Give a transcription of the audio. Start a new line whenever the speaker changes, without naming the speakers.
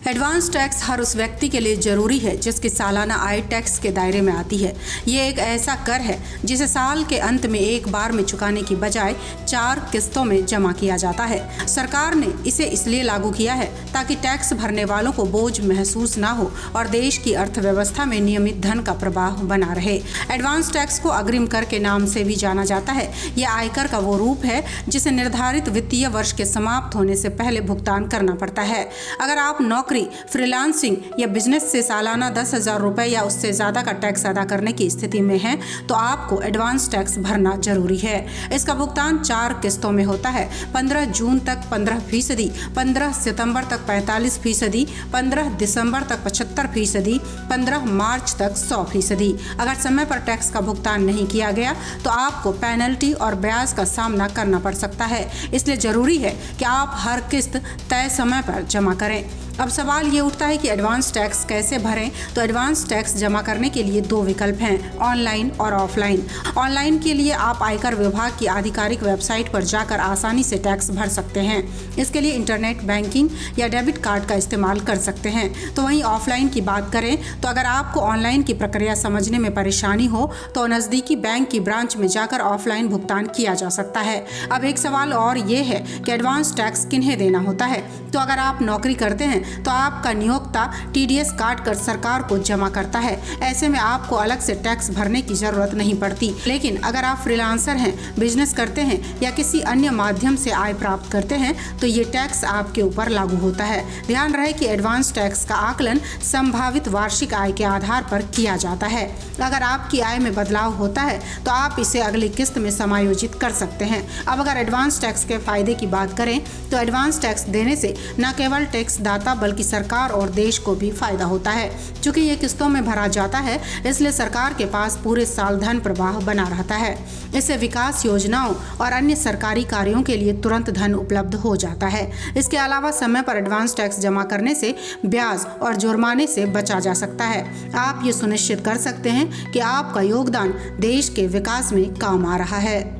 Advance tax हर उस व्यक्ति के लिए जरूरी है जिसकी सालाना आय टैक्स के दायरे में आती है। ये एक ऐसा कर है जिसे साल के अंत में एक बार में चुकाने की बजाय 4 किस्तों में जमा किया जाता है। सरकार ने इसे इसलिए लागू किया है ताकि टैक्स भरने वालों को बोझ महसूस ना हो और देश की अर्थव्यवस्था में नियमित धन का प्रवाह बना रहे। एडवांस टैक्स को अग्रिम कर के नाम से भी जाना जाता है। यह आयकर का वो रूप है जिसे निर्धारित वित्तीय वर्ष के समाप्त होने से पहले भुगतान करना पड़ता है। अगर आप नौकरी, फ्रीलांसिंग या बिजनेस से सालाना 10,000 रुपए या उससे ज्यादा का टैक्स अदा करने की स्थिति में हैं, तो आपको एडवांस टैक्स भरना जरूरी है। इसका भुगतान 4 किस्तों में होता है। 15 जून तक 15%, 15 सितंबर तक 45%, 15 दिसंबर तक 75%, 15 मार्च तक 100%। अगर समय पर टैक्स का भुगतान नहीं किया गया तो आपको पेनल्टी और ब्याज का सामना करना पड़ सकता है। इसलिए जरूरी है कि आप हर किस्त तय समय पर जमा करें। अब सवाल ये उठता है कि एडवांस टैक्स कैसे भरें। तो एडवांस टैक्स जमा करने के लिए 2 विकल्प हैं, ऑनलाइन और ऑफलाइन। ऑनलाइन के लिए आप आयकर विभाग की आधिकारिक वेबसाइट पर जाकर आसानी से टैक्स भर सकते हैं। इसके लिए इंटरनेट बैंकिंग या डेबिट कार्ड का इस्तेमाल कर सकते हैं। तो वहीं ऑफलाइन की बात करें तो अगर आपको ऑनलाइन की प्रक्रिया समझने में परेशानी हो तो नज़दीकी बैंक की ब्रांच में जाकर ऑफलाइन भुगतान किया जा सकता है। अब एक सवाल और ये है कि एडवांस टैक्स किन्हें देना होता है। तो अगर आप नौकरी करते हैं तो आपका नियोक्ता TDS काट कर सरकार को जमा करता है। ऐसे में आपको अलग से टैक्स भरने की जरूरत नहीं पड़ती। लेकिन अगर आप फ्रीलांसर हैं, बिजनेस करते हैं या किसी अन्य माध्यम से आय प्राप्त करते हैं तो ये टैक्स आपके ऊपर लागू होता है। ध्यान रहे कि एडवांस टैक्स का आकलन संभावित वार्षिक आय के आधार पर किया जाता है। अगर आपकी आय में बदलाव होता है तो आप इसे अगली किस्त में समायोजित कर सकते हैं। अब अगर एडवांस टैक्स के फायदे की बात करें तो एडवांस टैक्स देने से न केवल टैक्स दाता बल्कि सरकार और देश को भी फायदा होता है। चूंकि ये किस्तों में भरा जाता है इसलिए सरकार के पास पूरे साल धन प्रवाह बना रहता है। इससे विकास योजनाओं और अन्य सरकारी कार्यों के लिए तुरंत धन उपलब्ध हो जाता है। इसके अलावा समय पर एडवांस टैक्स जमा करने से ब्याज और जुर्माने से बचा जा सकता है। आप ये सुनिश्चित कर सकते हैं कि आपका योगदान देश के विकास में काम आ रहा है।